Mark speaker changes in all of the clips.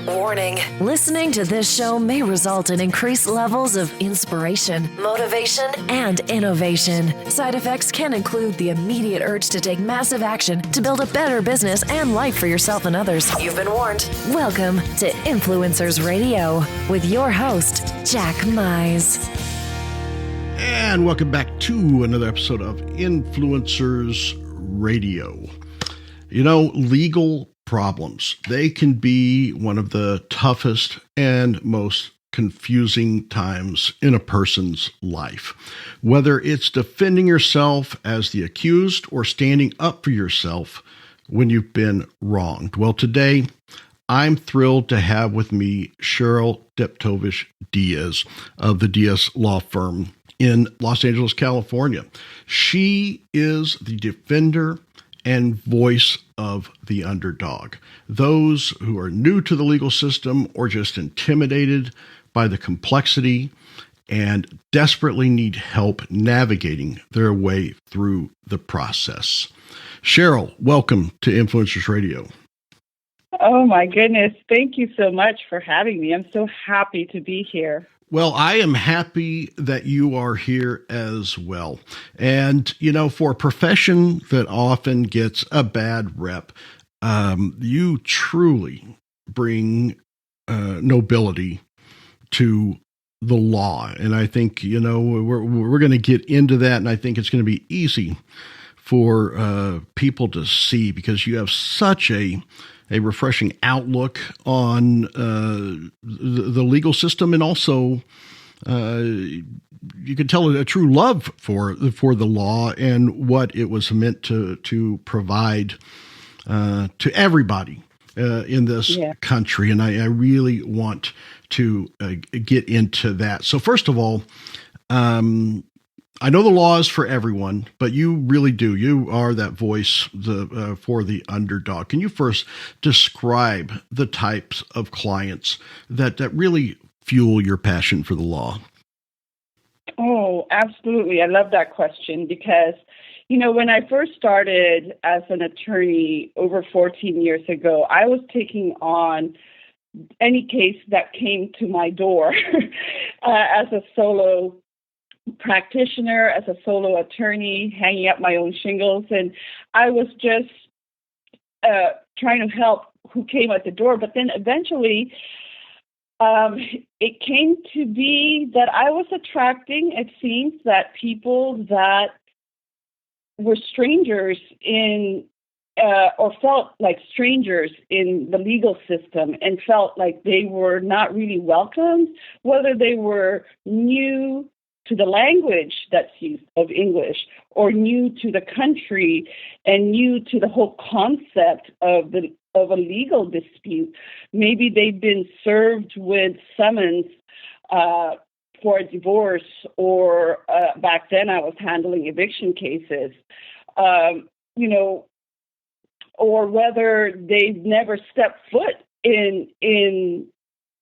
Speaker 1: Warning. Listening to this show may result in increased levels of inspiration, motivation, and innovation. Side effects can include the immediate urge to take massive action to build a better business and life for yourself and others. You've been warned. Welcome to Influencers Radio with your host, Jack Mize.
Speaker 2: And welcome back to another episode of Influencers Radio. You know, legal problems, they can be one of the toughest and most confusing times in a person's life. Whether it's defending yourself as the accused or standing up for yourself when you've been wronged. Well, today, I'm thrilled to have with me Cheryl Deptowicz-Diaz of the Diaz law firm in Los Angeles, California. She is the defender and voice of the underdog. Those who are new to the legal system or just intimidated by the complexity and desperately need help navigating their way through the process. Cheryl, welcome to Influencers Radio.
Speaker 3: Oh my goodness. Thank you so much for having me. I'm so happy to be here.
Speaker 2: Well, I am happy that you are here as well. And, you know, for a profession that often gets a bad rep, you truly bring nobility to the law. And I think, you know, we're going to get into that. And I think it's going to be easy for people to see because you have such a refreshing outlook on the legal system, and also you can tell a true love for the law and what it was meant to provide to everybody in this country. And I really want to get into that. So first of all, I know the law is for everyone, but you really do. You are that voice for the underdog. Can you first describe the types of clients that really fuel your passion for the law?
Speaker 3: Oh, absolutely. I love that question because, you know, when I first started as an attorney over 14 years ago, I was taking on any case that came to my door as a solo practitioner, as a solo attorney, hanging up my own shingles. And I was just trying to help who came at the door. But then eventually it came to be that I was attracting, it seems, that people that were strangers in or felt like strangers in the legal system and felt like they were not really welcomed, whether they were new to the language that's used of English, or new to the country and new to the whole concept of a legal dispute. Maybe they've been served with summons for a divorce, or back then I was handling eviction cases, you know, or whether they've never stepped foot in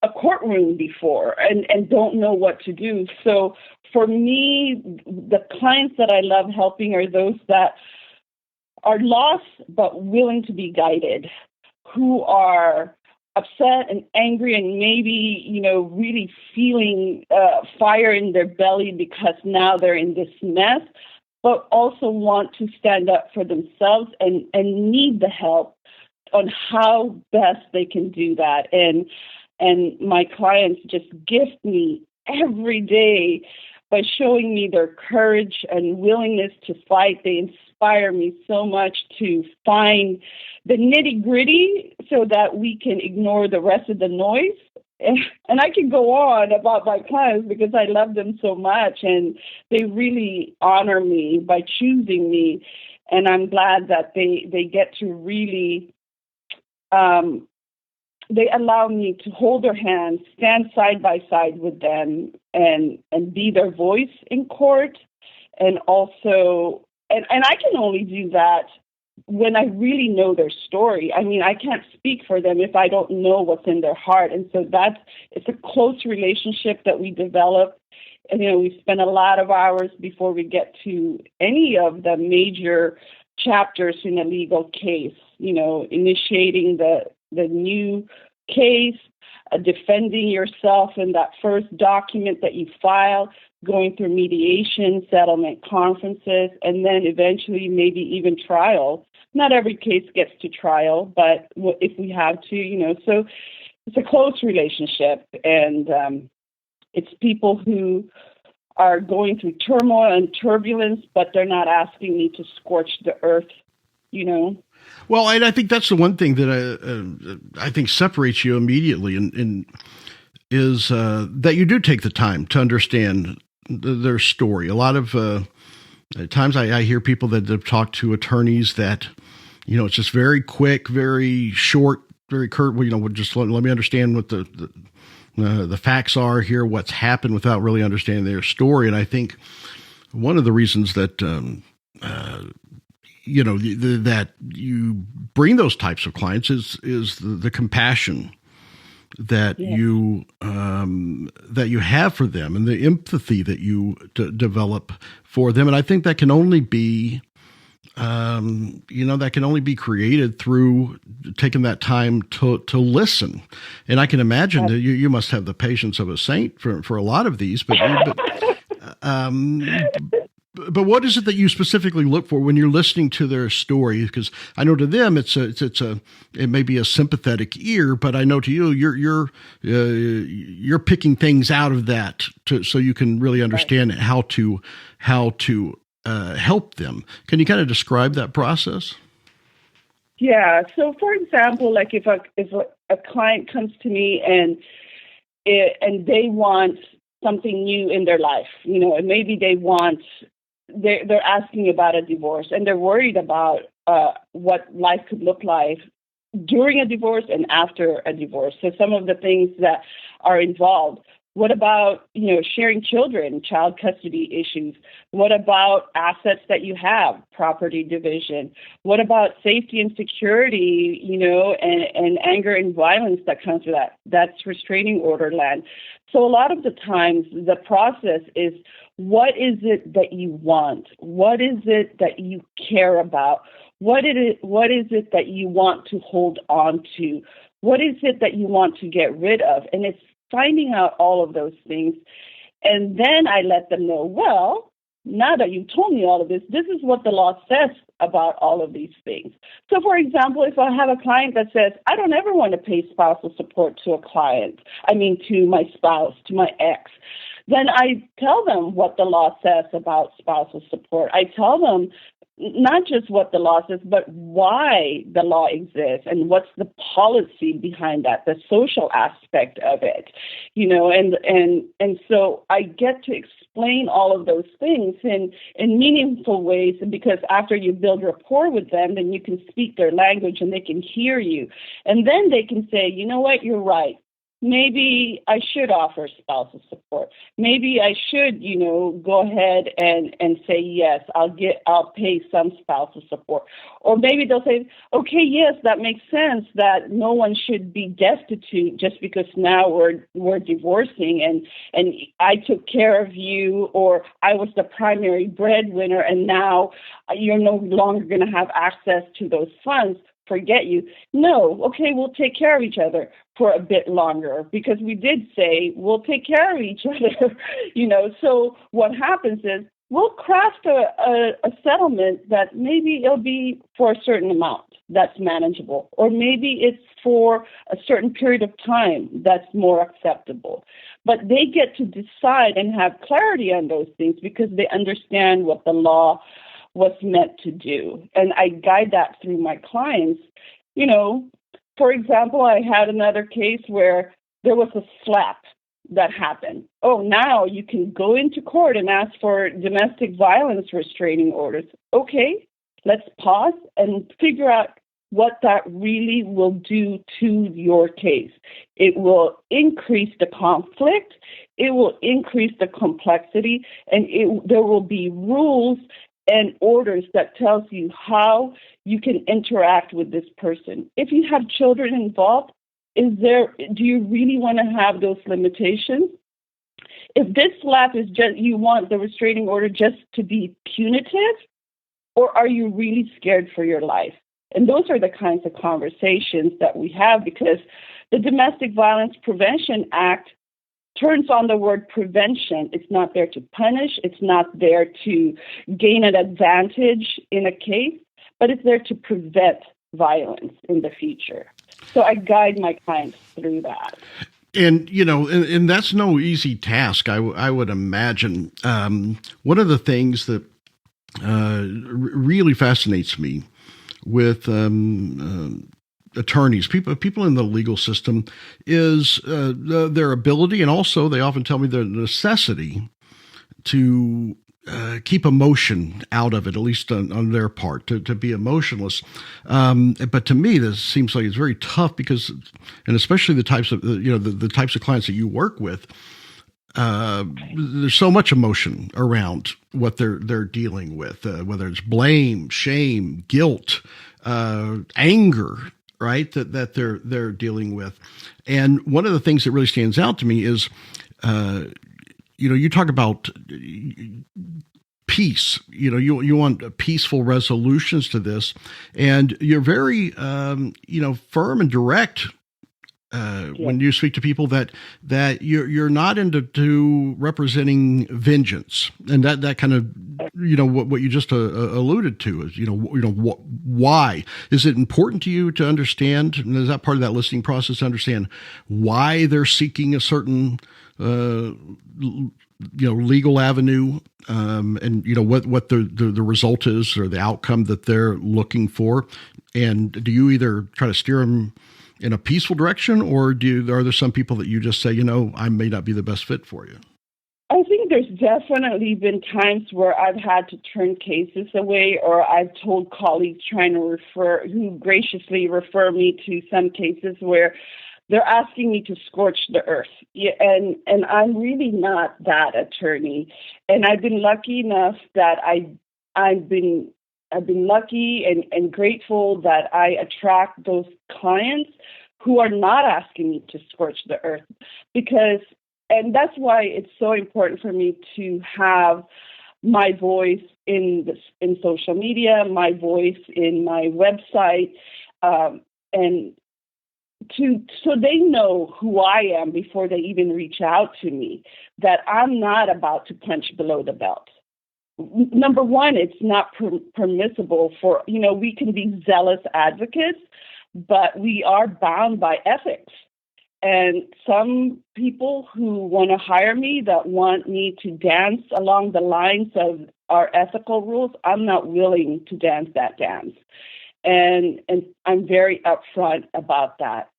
Speaker 3: a courtroom before and don't know what to do. So for me, the clients that I love helping are those that are lost but willing to be guided, who are upset and angry and maybe, you know, really feeling fire in their belly because now they're in this mess, but also want to stand up for themselves and need the help on how best they can do that. And my clients just gift me every day by showing me their courage and willingness to fight. They inspire me so much to find the nitty-gritty so that we can ignore the rest of the noise. And I can go on about my clients because I love them so much, and they really honor me by choosing me. And I'm glad that they get to really they allow me to hold their hands, stand side by side with them, and be their voice in court. And also, and I can only do that when I really know their story. I mean, I can't speak for them if I don't know what's in their heart. And so it's a close relationship that we develop. And, you know, we spend a lot of hours before we get to any of the major chapters in a legal case, you know, initiating the new case, defending yourself in that first document that you file, going through mediation, settlement conferences, and then eventually maybe even trial. Not every case gets to trial, but if we have to, so it's a close relationship, and it's people who are going through turmoil and turbulence, but they're not asking me to scorch the earth,
Speaker 2: Well, and I think that's the one thing that I think separates you immediately, and is that you do take the time to understand their story. A lot of times I hear people that have talked to attorneys that, it's just very quick, very short, very curt. Just let me understand what the facts are here, what's happened, without really understanding their story. And I think one of the reasons that that you bring those types of clients is the compassion that you have for them, and the empathy that you develop for them. And I think that can only be created through taking that time to listen. And I can imagine that you must have the patience of a saint for a lot of these, but what is it that you specifically look for when you're listening to their story? Because I know to them it may be a sympathetic ear, but I know to you you're picking things out of that so you can really understand how to help them. Can you kind of describe that process?
Speaker 3: Yeah. So, for example, like if a client comes to me and they want something new in their life, and maybe they're asking about a divorce, and they're worried about what life could look like during a divorce and after a divorce. So some of the things that are involved. What about, sharing children, child custody issues? What about assets that you have, property division? What about safety and security, and anger and violence that comes with that? That's restraining order land. So a lot of the times the process is, what is it that you want? What is it that you care about? What is it that you want to hold on to? What is it that you want to get rid of? And it's finding out all of those things. And then I let them know, well, now that you told me all of this is what the law says about all of these things. So, for example, if I have a client that says, I don't ever want to pay spousal support to to my spouse, to my ex, then I tell them what the law says about spousal support. I tell them not just what the law says, but why the law exists and what's the policy behind that, the social aspect of it, and so I get to explain all of those things in meaningful ways, because after you build rapport with them, then you can speak their language and they can hear you. And then they can say, you know what, you're right. Maybe I should offer spousal support. Maybe I should, go ahead and say, yes, I'll pay some spousal support. Or maybe they'll say, okay, yes, that makes sense that no one should be destitute just because now we're divorcing and I took care of you, or I was the primary breadwinner and now you're no longer going to have access to those funds. Forget you. No, okay, we'll take care of each other for a bit longer, because we did say we'll take care of each other, So what happens is we'll craft a settlement that maybe it'll be for a certain amount that's manageable, or maybe it's for a certain period of time that's more acceptable. But they get to decide and have clarity on those things because they understand what the law was meant to do. And I guide that through my clients. For example, I had another case where there was a slap that happened. Oh, now you can go into court and ask for domestic violence restraining orders. Okay, let's pause and figure out what that really will do to your case. It will increase the conflict, it will increase the complexity, and there will be rules and orders that tells you how you can interact with this person. If you have children involved, do you really want to have those limitations? If this slap is just, you want the restraining order just to be punitive, or are you really scared for your life? And those are the kinds of conversations that we have, because The Domestic Violence Prevention Act turns on the word prevention. It's not there to punish. It's not there to gain an advantage in a case, but it's there to prevent violence in the future. So I guide my clients through that.
Speaker 2: And, and that's no easy task, I would imagine. One of the things that really fascinates me with attorneys, people in the legal system, is their ability, and also they often tell me the necessity to keep emotion out of it, at least on their part, to be emotionless. But to me, this seems like it's very tough because, and especially the types of the types of clients that you work with, there's so much emotion around what they're dealing with, whether it's blame, shame, guilt, anger, right? That they're dealing with. And one of the things that really stands out to me is, you talk about peace. You want peaceful resolutions to this, and you're very, firm and direct when you speak to people that you're not into representing vengeance, and that kind of what you just alluded to is why is it important to you to understand, and is that part of that listening process, to understand why they're seeking a certain legal avenue, and what the result is or the outcome that they're looking for, and do you either try to steer them in a peaceful direction, or are there some people that you just say, I may not be the best fit for you?
Speaker 3: I think there's definitely been times where I've had to turn cases away, or I've told colleagues who graciously refer me to some cases where they're asking me to scorch the earth. Yeah, and I'm really not that attorney. And I've been lucky enough that I've been lucky and grateful that I attract those clients who are not asking me to scorch the earth, and that's why it's so important for me to have my voice in social media, my voice in my website, and so they know who I am before they even reach out to me, that I'm not about to punch below the belt. Number one, it's not permissible for, we can be zealous advocates, but we are bound by ethics. And some people who want to hire me, that want me to dance along the lines of our ethical rules, I'm not willing to dance that dance. And I'm very upfront about that.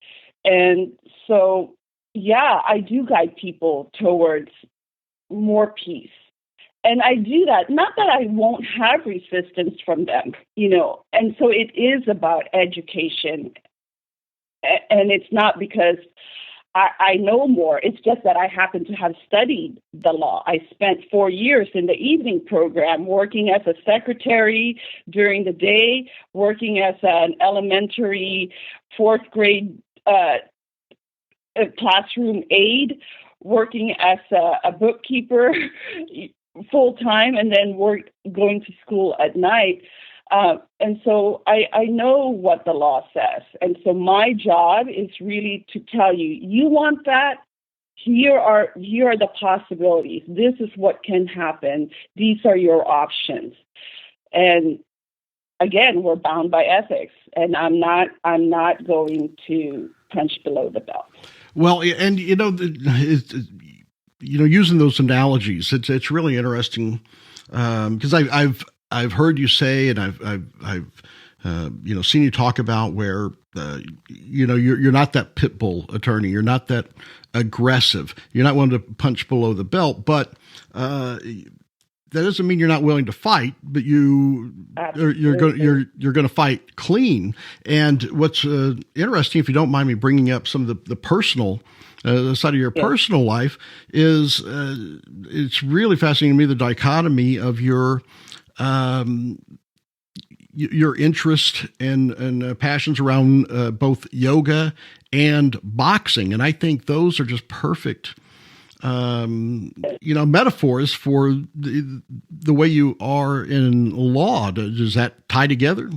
Speaker 3: And so, I do guide people towards more peace. And I do that, not that I won't have resistance from them, and so it is about education. And it's not because I know more. It's just that I happen to have studied the law. I spent 4 years in the evening program working as a secretary during the day, working as an elementary fourth grade classroom aide, working as a bookkeeper full time, and then going to school at night. And so I know what the law says. And so my job is really to tell you, you want that? Here are the possibilities. This is what can happen. These are your options. And again, we're bound by ethics, and I'm not going to punch below the belt.
Speaker 2: Well, and using those analogies, it's really interesting, because I've heard you say, and I've seen you talk about where you're not that pit bull attorney, you're not that aggressive, you're not willing to punch below the belt, but that doesn't mean you're not willing to fight, but you're going to fight clean. And what's interesting, if you don't mind me bringing up some of the personal side of your personal life, is it's really fascinating to me, the dichotomy of your interest and passions around both yoga and boxing. And I think those are just perfect metaphors for the way you are in law. Does that tie together?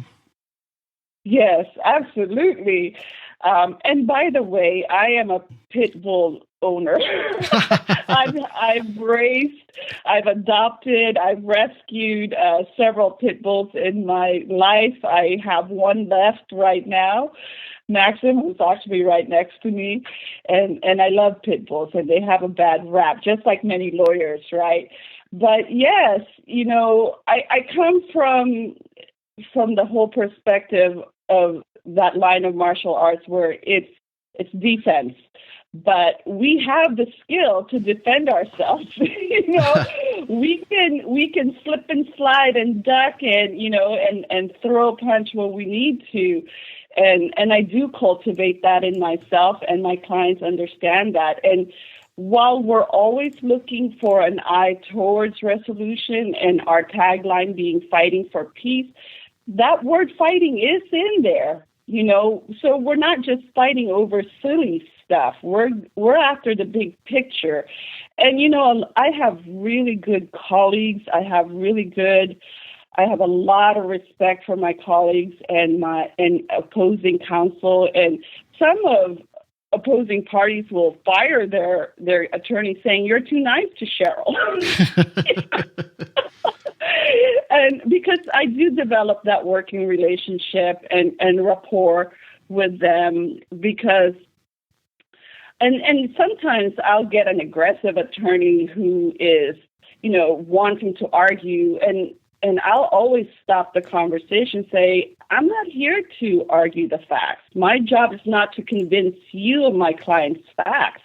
Speaker 3: Yes, absolutely. And by the way, I am a pit bull owner. I've raised, I've adopted, I've rescued several pit bulls in my life. I have one left right now, Maxim, who's actually right next to me, and I love pit bulls, and they have a bad rap, just like many lawyers, right? But yes, I come from the whole perspective of that line of martial arts where it's defense, but we have the skill to defend ourselves. We can slip and slide and duck and throw a punch when we need to. And I do cultivate that in myself, and my clients understand that. And while we're always looking for an eye towards resolution, and our tagline being fighting for peace, that word fighting is in there, so we're not just fighting over silly stuff. We're after the big picture. And, I have really good colleagues. I have a lot of respect for my colleagues and opposing counsel, and some of opposing parties will fire their attorney saying, "You're too nice to Cheryl." And because I do develop that working relationship and rapport with them, because and sometimes I'll get an aggressive attorney who is, wanting to argue, and I'll always stop the conversation, say, I'm not here to argue the facts. My job is not to convince you of my client's facts.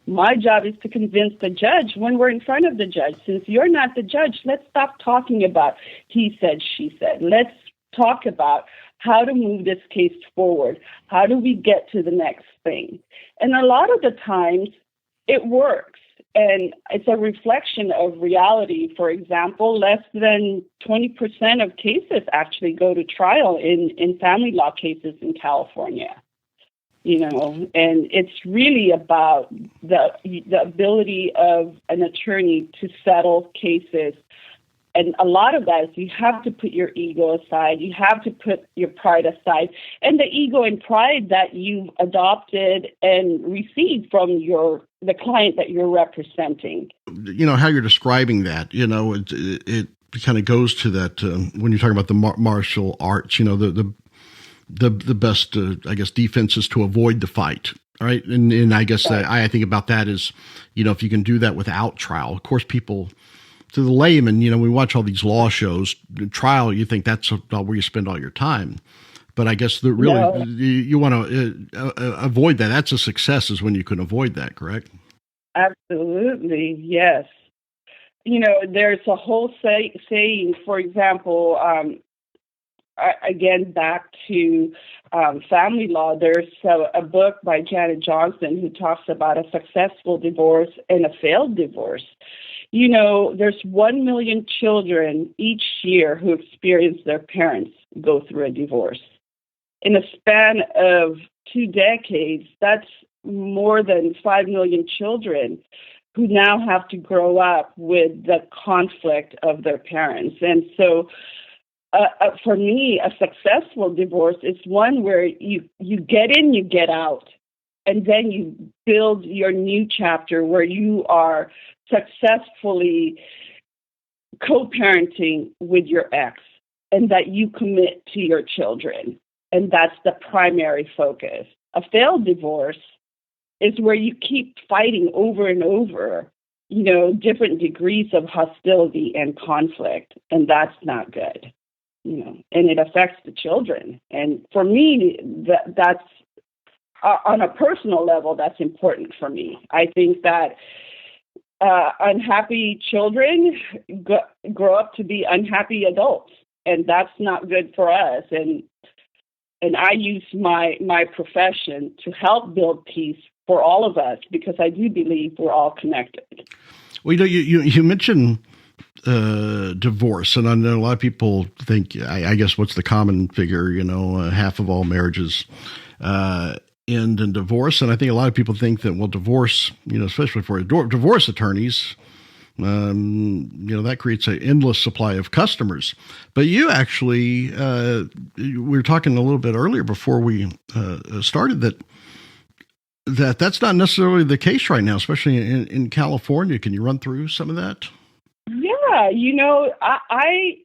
Speaker 3: My job is to convince the judge when we're in front of the judge. Since you're not the judge, let's stop talking about he said, she said. Let's talk about how to move this case forward. How do we get to the next thing? And a lot of the times it works. And it's a reflection of reality. For example, less than 20% of cases actually go to trial in family law cases in California. And it's really about the ability of an attorney to settle cases. And a lot of that is you have to put your ego aside. You have to put your pride aside. And the ego and pride that you've adopted and received from the client that you're representing.
Speaker 2: How you're describing that, it kind of goes to that when you're talking about the martial arts, the best, I guess, defense is to avoid the fight. All right. And I guess right. I think about that as, if you can do that without trial, of course, people, to the layman, we watch all these law shows, trial, you think that's where you spend all your time. But I guess you want to avoid that. That's a success is when you can avoid that, correct?
Speaker 3: Absolutely, yes. There's a whole saying, for example, again, back to family law, there's a book by Janet Johnson who talks about a successful divorce and a failed divorce. There's 1 million children each year who experience their parents go through a divorce. In a span of 2 decades, that's more than 5 million children who now have to grow up with the conflict of their parents. And so for me, a successful divorce is one where you get in, you get out, and then you build your new chapter where you are successfully co-parenting with your ex, and that you commit to your children. And that's the primary focus. A failed divorce is where you keep fighting over and over, different degrees of hostility and conflict. And that's not good, and it affects the children. And for me, that's on a personal level, that's important for me. I think that unhappy children grow up to be unhappy adults, and that's not good for us. And I use my profession to help build peace for all of us, because I do believe we're all connected.
Speaker 2: Well, you mentioned divorce, and I know a lot of people think, I guess, what's the common figure? Half of all marriages end in divorce, and I think a lot of people think that, well, divorce, especially for divorce attorneys, That creates an endless supply of customers. But you actually, we were talking a little bit earlier before we started that's not necessarily the case right now, especially in California. Can you run through some of that?
Speaker 3: Yeah, I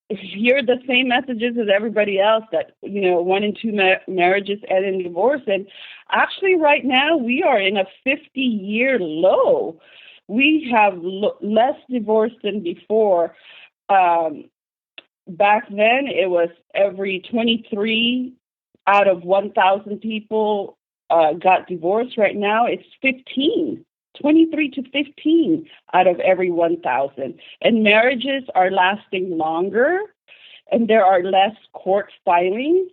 Speaker 3: hear the same messages as everybody else that, 1 in 2 marriages end in divorce. And actually right now we are in a 50-year low. We have less divorce than before. Back then it was every 23 out of 1,000 people got divorced. Right now it's 23 to 15 out of every 1,000. And marriages are lasting longer, and there are less court filings.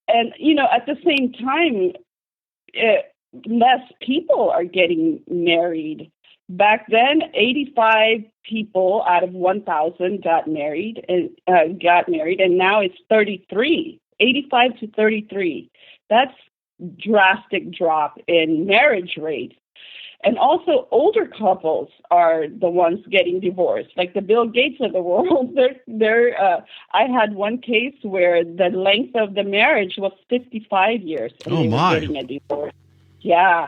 Speaker 3: And, at the same time, less people are getting married. Back then, 85 people out of 1,000 got married, and now it's 33, 85 to 33. That's drastic drop in marriage rate. And also, older couples are the ones getting divorced, like the Bill Gates of the world. I had one case where the length of the marriage was 55 years, and they were getting a divorce. Yeah,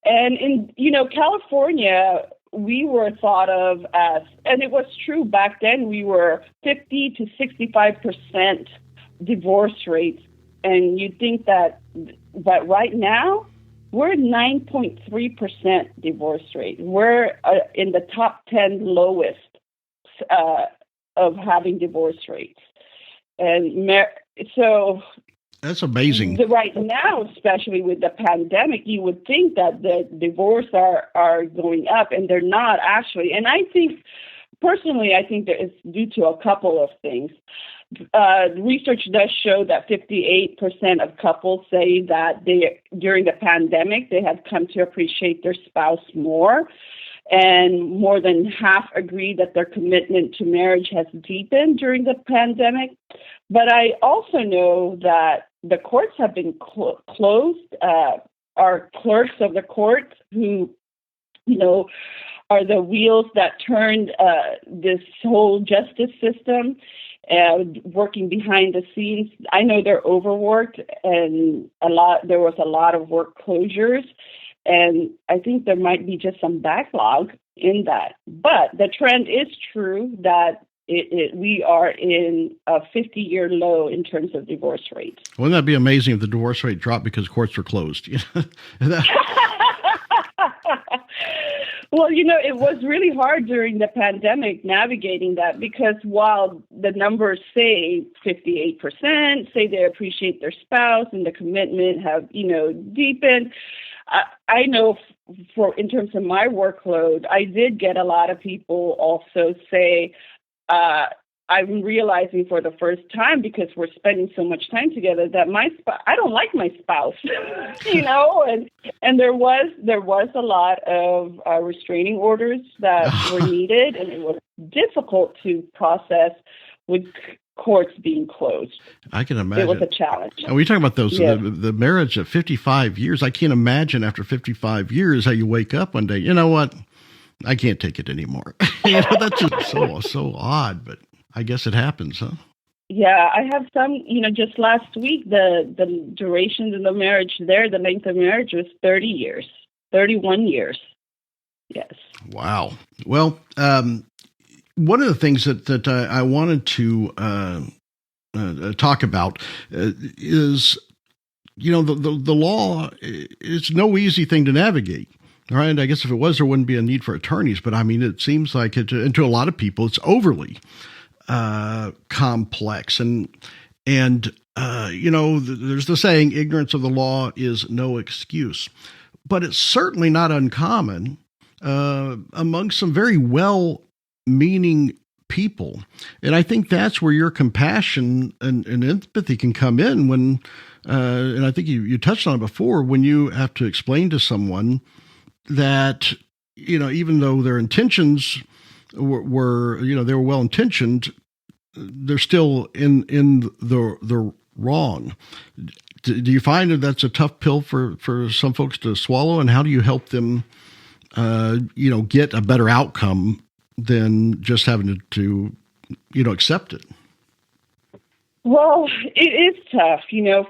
Speaker 3: and in California, we were thought of as, and it was true back then, we were 50 to 65% divorce rates, and you'd think that, but right now, we're 9.3% divorce rate. We're in the top 10 lowest of having divorce rates. And so
Speaker 2: that's amazing.
Speaker 3: Right now, especially with the pandemic, you would think that the divorce are going up, and they're not actually. And I think, personally, that it's due to a couple of things. Research does show that 58% of couples say that during the pandemic, they have come to appreciate their spouse more. And more than half agree that their commitment to marriage has deepened during the pandemic. But I also know that the courts have been closed. Our clerks of the court, who, are the wheels that turned this whole justice system, working behind the scenes. I know they're overworked, and there was a lot of work closures, and I think there might be just some backlog in that. But the trend is true that we are in a 50-year low in terms of divorce rates.
Speaker 2: Wouldn't that be amazing if the divorce rate dropped because courts are closed? Well,
Speaker 3: it was really hard during the pandemic navigating that, because while the numbers say 58% say they appreciate their spouse and the commitment have, deepened, I know in terms of my workload, I did get a lot of people also say, I'm realizing for the first time, because we're spending so much time together, that I don't like my spouse, and there was a lot of restraining orders that were needed, and it was difficult to process with courts being closed.
Speaker 2: I can imagine.
Speaker 3: It was a challenge.
Speaker 2: And we talk about those, the marriage of 55 years. I can't imagine after 55 years how you wake up one day, you know what? I can't take it anymore. That's just so odd, but I guess it happens, huh?
Speaker 3: Yeah, I have some, just last week, the duration of the marriage there, the length of marriage was 30 years, 31 years. Yes. Wow.
Speaker 2: Well, one of the things that I wanted to talk about is, the law is no easy thing to navigate. All right. I guess if it was, there wouldn't be a need for attorneys. But I mean, it seems like and to a lot of people, it's overly complex. And there's the saying, ignorance of the law is no excuse. But it's certainly not uncommon among some very well-meaning people. And I think that's where your compassion and empathy can come in when, and I think you touched on it before, when you have to explain to someone that, even though their intentions were they were well-intentioned, they're still in the wrong. Do you find that that's a tough pill for some folks to swallow? And how do you help them get a better outcome than just having to accept it.
Speaker 3: Well, it is tough.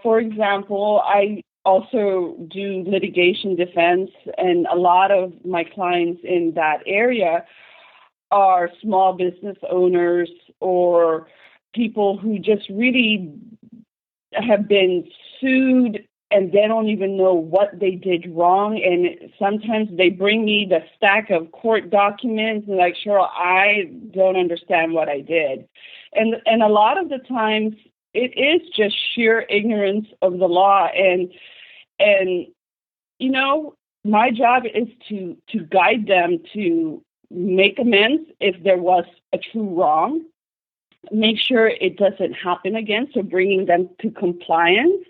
Speaker 3: For example, I also do litigation defense, and a lot of my clients in that area are small business owners or people who just really have been sued and they don't even know what they did wrong. And sometimes they bring me the stack of court documents and like, Cheryl, I don't understand what I did. And a lot of the times it is just sheer ignorance of the law. And my job is to guide them to make amends if there was a true wrong, make sure it doesn't happen again, so bringing them to compliance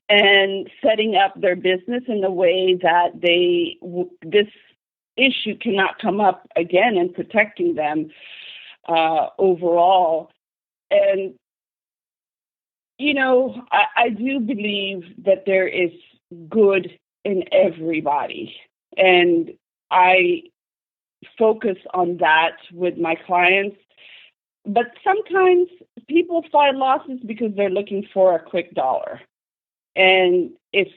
Speaker 3: and setting up their business in a way that this issue cannot come up again, and protecting them overall. And, I do believe that there is good in everybody, and I focus on that with my clients. But sometimes people file lawsuits because they're looking for a quick dollar. And if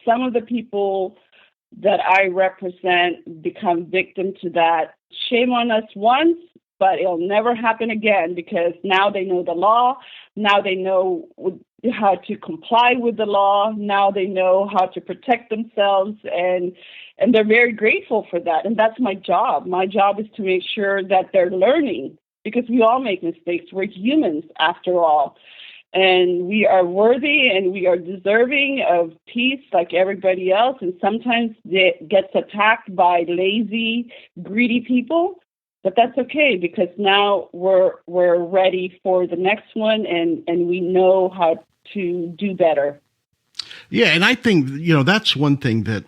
Speaker 3: some of the people that I represent become victim to that, shame on us once, but it'll never happen again, because now they know the law, now they know how to comply with the law, now they know how to protect themselves, and they're very grateful for that. And that's my job. My job is to make sure that they're learning, because we all make mistakes. We're humans after all. And we are worthy and we are deserving of peace like everybody else. And sometimes it gets attacked by lazy, greedy people. But that's okay, because now we're ready for the next one, and we know how to do better.
Speaker 2: Yeah, and I think, that's one thing that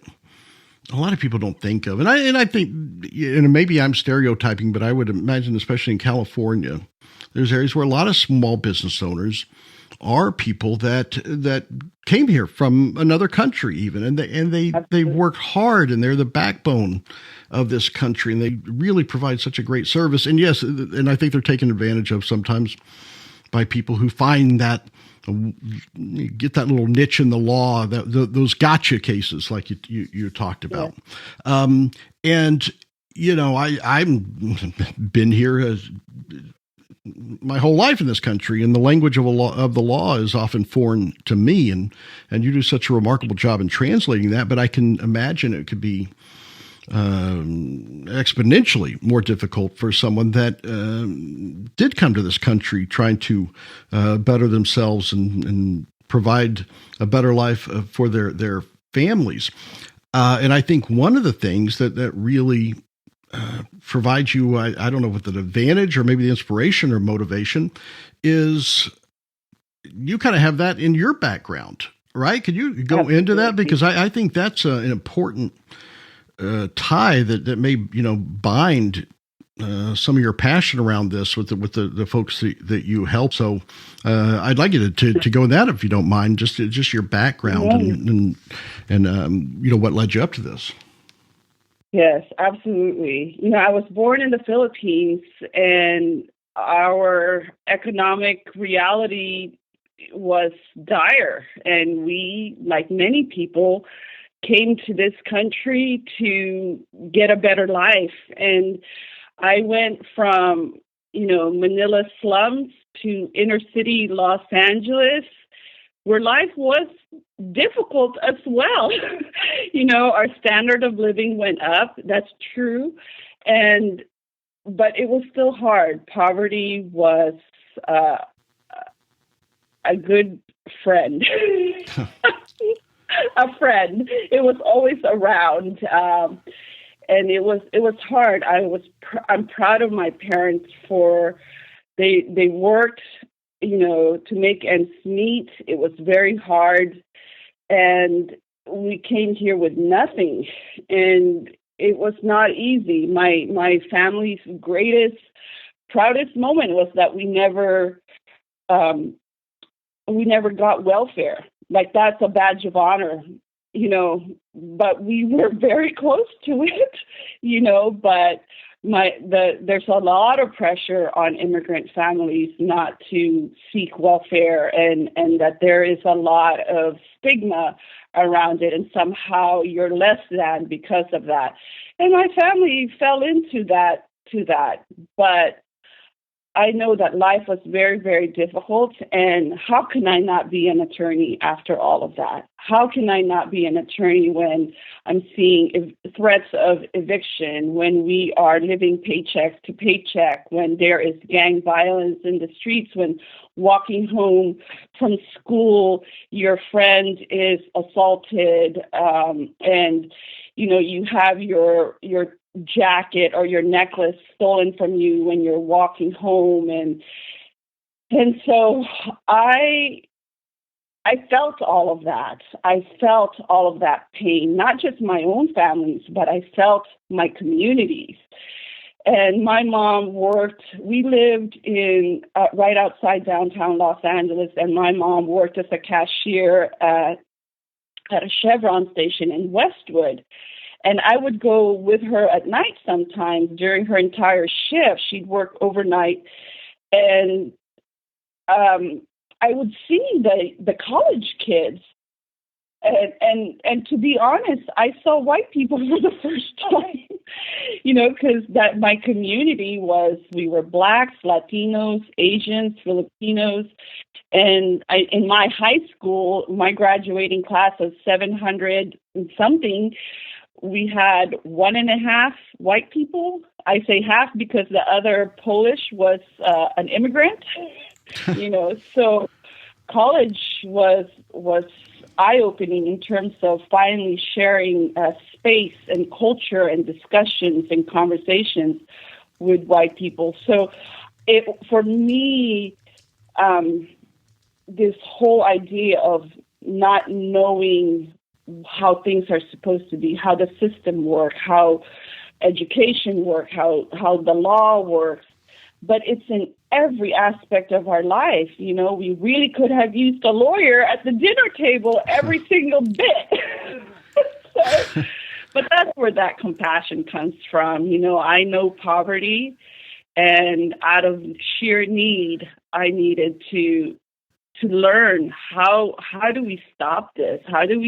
Speaker 2: a lot of people don't think of. And I think, and maybe I'm stereotyping, but I would imagine, especially in California, there's areas where a lot of small business owners are people that came here from another country even, and they work hard, and they're the backbone of this country, and they really provide such a great service. And yes, and I think they're taken advantage of sometimes by people who find that, get that little niche in the law, those gotcha cases like you talked about. Yeah. And I've been here my whole life in this country, and the language of the law is often foreign to me, and you do such a remarkable job in translating that. But I can imagine it could be exponentially more difficult for someone that did come to this country trying to better themselves and provide a better life for their families. And I think one of the things that really provides you, I don't know what the advantage or maybe the inspiration or motivation is, you kind of have that in your background, right? Could you go Absolutely. Into that? Because I think that's an important tie that may, bind some of your passion around this with the folks that you help. So I'd like you to go in that, if you don't mind, just your background and what led you up to this.
Speaker 3: Yes, absolutely. I was born in the Philippines, and our economic reality was dire. And we, like many people, came to this country to get a better life. And I went from, Manila slums to inner city Los Angeles, where life was difficult as well. Our standard of living went up. That's true. But it was still hard. Poverty was a good friend. A friend. It was always around. And it was hard. I'm proud of my parents for they worked, to make ends meet. It was very hard, and we came here with nothing, and it was not easy. My family's greatest, proudest moment was that we never got welfare. Like, that's a badge of honor. but we were very close to it, but there's a lot of pressure on immigrant families not to seek welfare, and that there is a lot of stigma around it, and somehow you're less than because of that. And my family fell into that, but I know that life was very, very difficult, and how can I not be an attorney after all of that? How can I not be an attorney when I'm seeing threats of eviction, when we are living paycheck to paycheck, when there is gang violence in the streets, when walking home from school, your friend is assaulted, and you have your jacket or your necklace stolen from you when you're walking home, and so I felt all of that. I felt all of that pain, not just my own families, but I felt my communities. And my mom we lived in right outside downtown Los Angeles, and my mom worked as a cashier at a Chevron station in Westwood. And I would go with her at night sometimes during her entire shift. She'd work overnight. And I would see the college kids. And to be honest, I saw white people for the first time, because that my community we were Blacks, Latinos, Asians, Filipinos. And in my high school, my graduating class of 700 and something, we had 1.5 white people. I say half because the other Polish was an immigrant. So college was eye-opening in terms of finally sharing space and culture and discussions and conversations with white people. So for me, this whole idea of not knowing how things are supposed to be, how the system works, how education works, how the law works, but it's in every aspect of our life. We really could have used a lawyer at the dinner table every single bit. But that's where that compassion comes from. I know poverty, and out of sheer need, I needed to learn how do we stop this? How can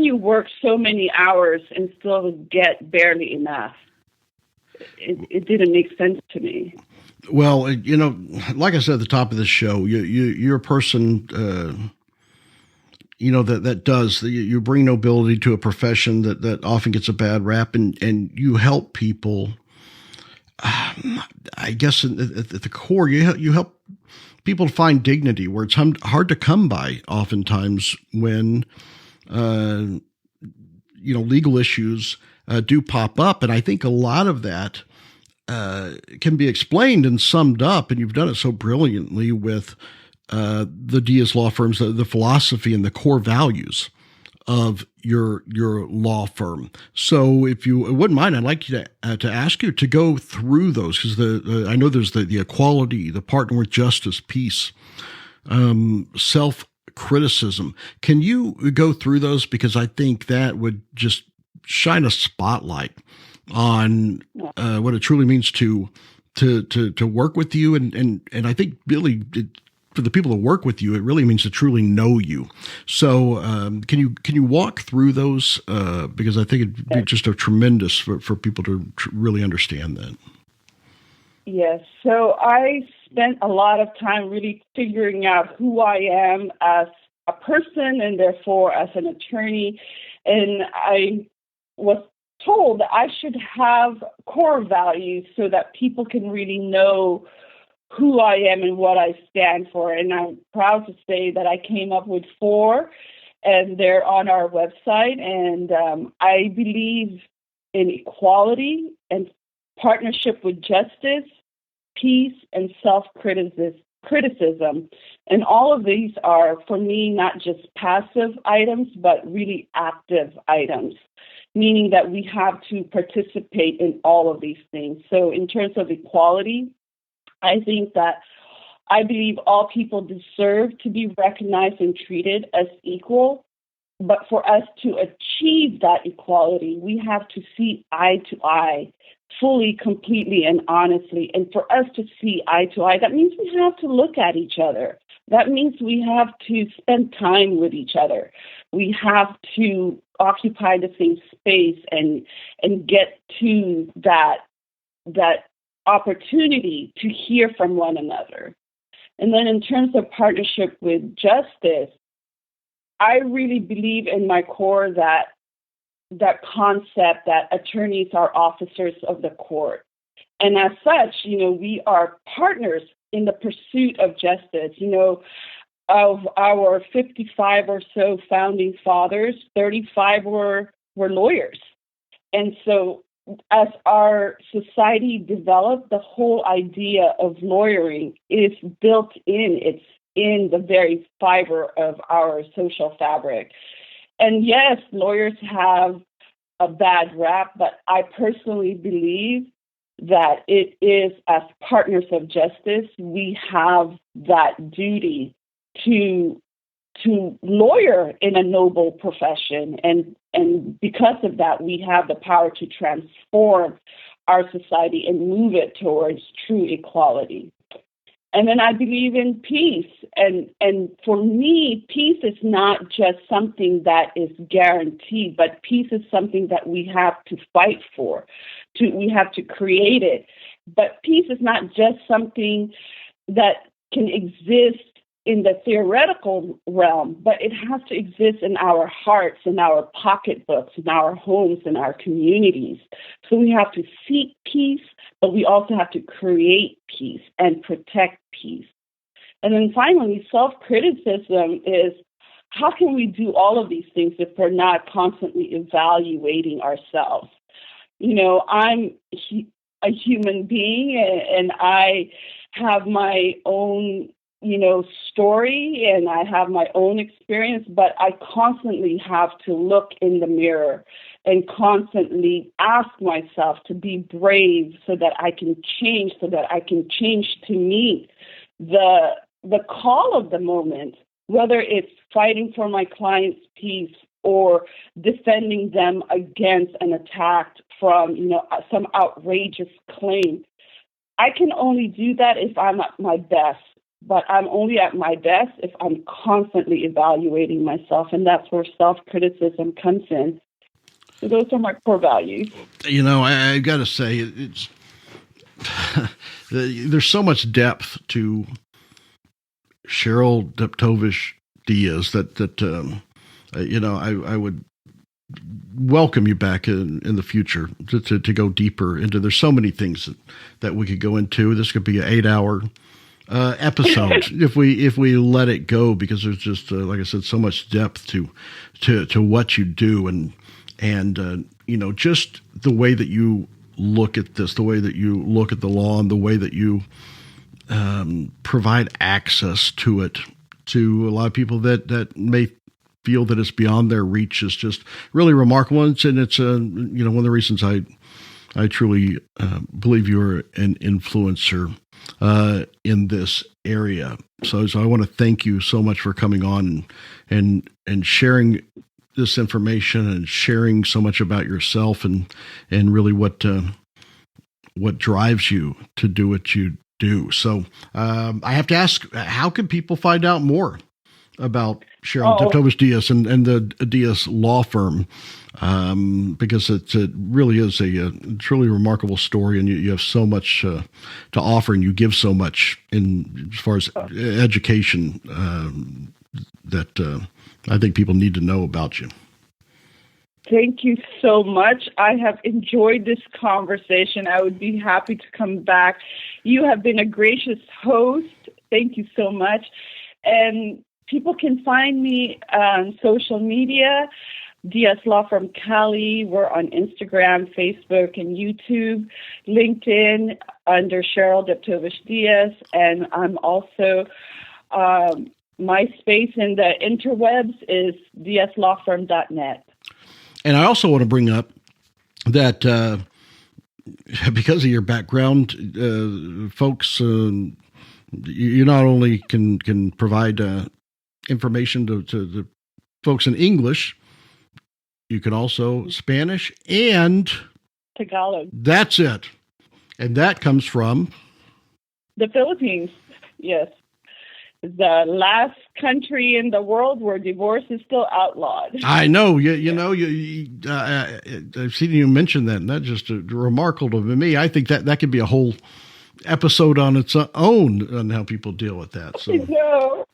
Speaker 3: you work so many hours and still get barely enough? It didn't make sense to me.
Speaker 2: Well, like I said at the top of the show, you're a person, that does, you bring nobility to a profession that often gets a bad rap, and you help people. I guess at the core, you help people find dignity where it's hard to come by oftentimes when, legal issues do pop up. And I think a lot of that can be explained and summed up, and you've done it so brilliantly with the Diaz law firms, the philosophy and the core values of your law firm. So if you wouldn't mind, I'd like you to ask you to go through those, because I know there's the equality, the partner with justice, peace, self-criticism. Can you go through those? Because I think that would just shine a spotlight on what it truly means to work with you, and I think really for the people that work with you, it really means to truly know you. So can you walk through those? Because I think it'd be just a tremendous for people to really understand that.
Speaker 3: Yes. So I spent a lot of time really figuring out who I am as a person and therefore as an attorney. And I was told that I should have core values so that people can really know who I am and what I stand for. And I'm proud to say that I came up with 4, and they're on our website. And I believe in equality and partnership with justice, peace, and self-criticism. And all of these are, for me, not just passive items, but really active items, meaning that we have to participate in all of these things. So in terms of equality, I believe all people deserve to be recognized and treated as equal. but for us to achieve that equality, we have to see eye to eye, fully, completely, and honestly. And for us to see eye to eye, that means we have to look at each other. That means we have to spend time with each other. We have to occupy the same space and get to that opportunity to hear from one another. And then in terms of partnership with justice, I really believe in my core that concept that attorneys are officers of the court. And as such, we are partners in the pursuit of justice. Of our 55 or so founding fathers, 35 were lawyers. And so as our society developed, the whole idea of lawyering is built in. It's in the very fiber of our social fabric. And yes, lawyers have a bad rap, but I personally believe that it is, as partners of justice, we have that duty to lawyer in a noble profession. And because of that, we have the power to transform our society and move it towards true equality. And then I believe in peace. And for me, peace is not just something that is guaranteed, but peace is something that we have to fight for. We have to create it. But peace is not just something that can exist in the theoretical realm, but it has to exist in our hearts, in our pocketbooks, in our homes, in our communities. So we have to seek peace, but we also have to create peace and protect peace. And then finally, self-criticism is, how can we do all of these things if we're not constantly evaluating ourselves? I'm a human being, and I have my own story, and I have my own experience, but I constantly have to look in the mirror and constantly ask myself to be brave so that I can change, to meet the call of the moment, whether it's fighting for my client's peace or defending them against an attack from, some outrageous claim. I can only do that if I'm at my best. But I'm only at my best if I'm constantly evaluating myself, and that's where self-criticism comes in. So those are my core values.
Speaker 2: I got to say, it's there's so much depth to Cheryl Deptowicz-Diaz that I would welcome you back in the future to go deeper into. There's so many things that we could go into. This could be an 8-hour episode if we let it go, because there's just like I said, so much depth to what you do, and just the way that you look at this, the way that you look at the law, and the way that you provide access to it to a lot of people that may feel that it's beyond their reach is just really remarkable. And it's one of the reasons I truly believe you're an influencer in this area. So I want to thank you so much for coming on and sharing this information and sharing so much about yourself and really what drives you to do what you do. So I have to ask, how can people find out more about Cheryl Deptowicz-Diaz and the Diaz law firm? Because it really is a truly remarkable story, and you have so much to offer, and you give so much as far as education that I think people need to know about you.
Speaker 3: Thank you so much. I have enjoyed this conversation. I would be happy to come back. You have been a gracious host. Thank you so much. And people can find me on social media, Diaz Law Firm Cali. We're on Instagram, Facebook, and YouTube, LinkedIn under Cheryl Deptowicz-Diaz. And I'm also, my space in the interwebs is diazlawfirm.net.
Speaker 2: And I also want to bring up that because of your background, folks, you not only can provide information to folks in English, you can also Spanish and
Speaker 3: Tagalog.
Speaker 2: That's it. And that comes from
Speaker 3: The Philippines, yes. The last country in the world where divorce is still outlawed.
Speaker 2: I know. I've seen you mention that, and that's just remarkable to me. I think that could be a whole episode on its own on how people deal with that. So,
Speaker 3: No.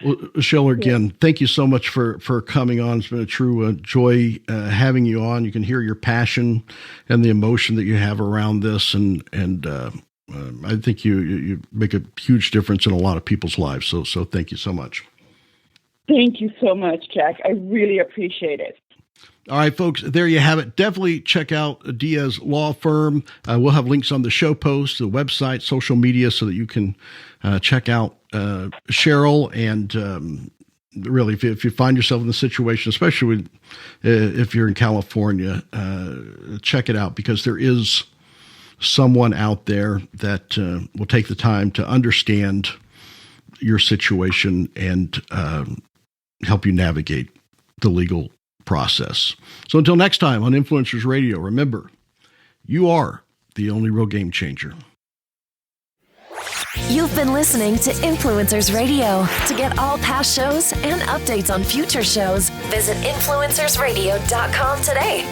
Speaker 2: Well, Cheryl, again, thank you so much for coming on. It's been a true joy having you on. You can hear your passion and the emotion that you have around this, and I think you make a huge difference in a lot of people's lives. So thank you so much.
Speaker 3: Thank you so much, Jack. I really appreciate it.
Speaker 2: All right, folks, there you have it. Definitely check out Diaz Law Firm. We'll have links on the show post, the website, social media, so that you can check out Cheryl. And really, if you find yourself in the situation, especially if you're in California, check it out, because there is someone out there that will take the time to understand your situation and help you navigate the legal process. So until next time on Influencers Radio, remember, you are the only real game changer.
Speaker 1: You've been listening to Influencers Radio. To get all past shows and updates on future shows, visit influencersradio.com today.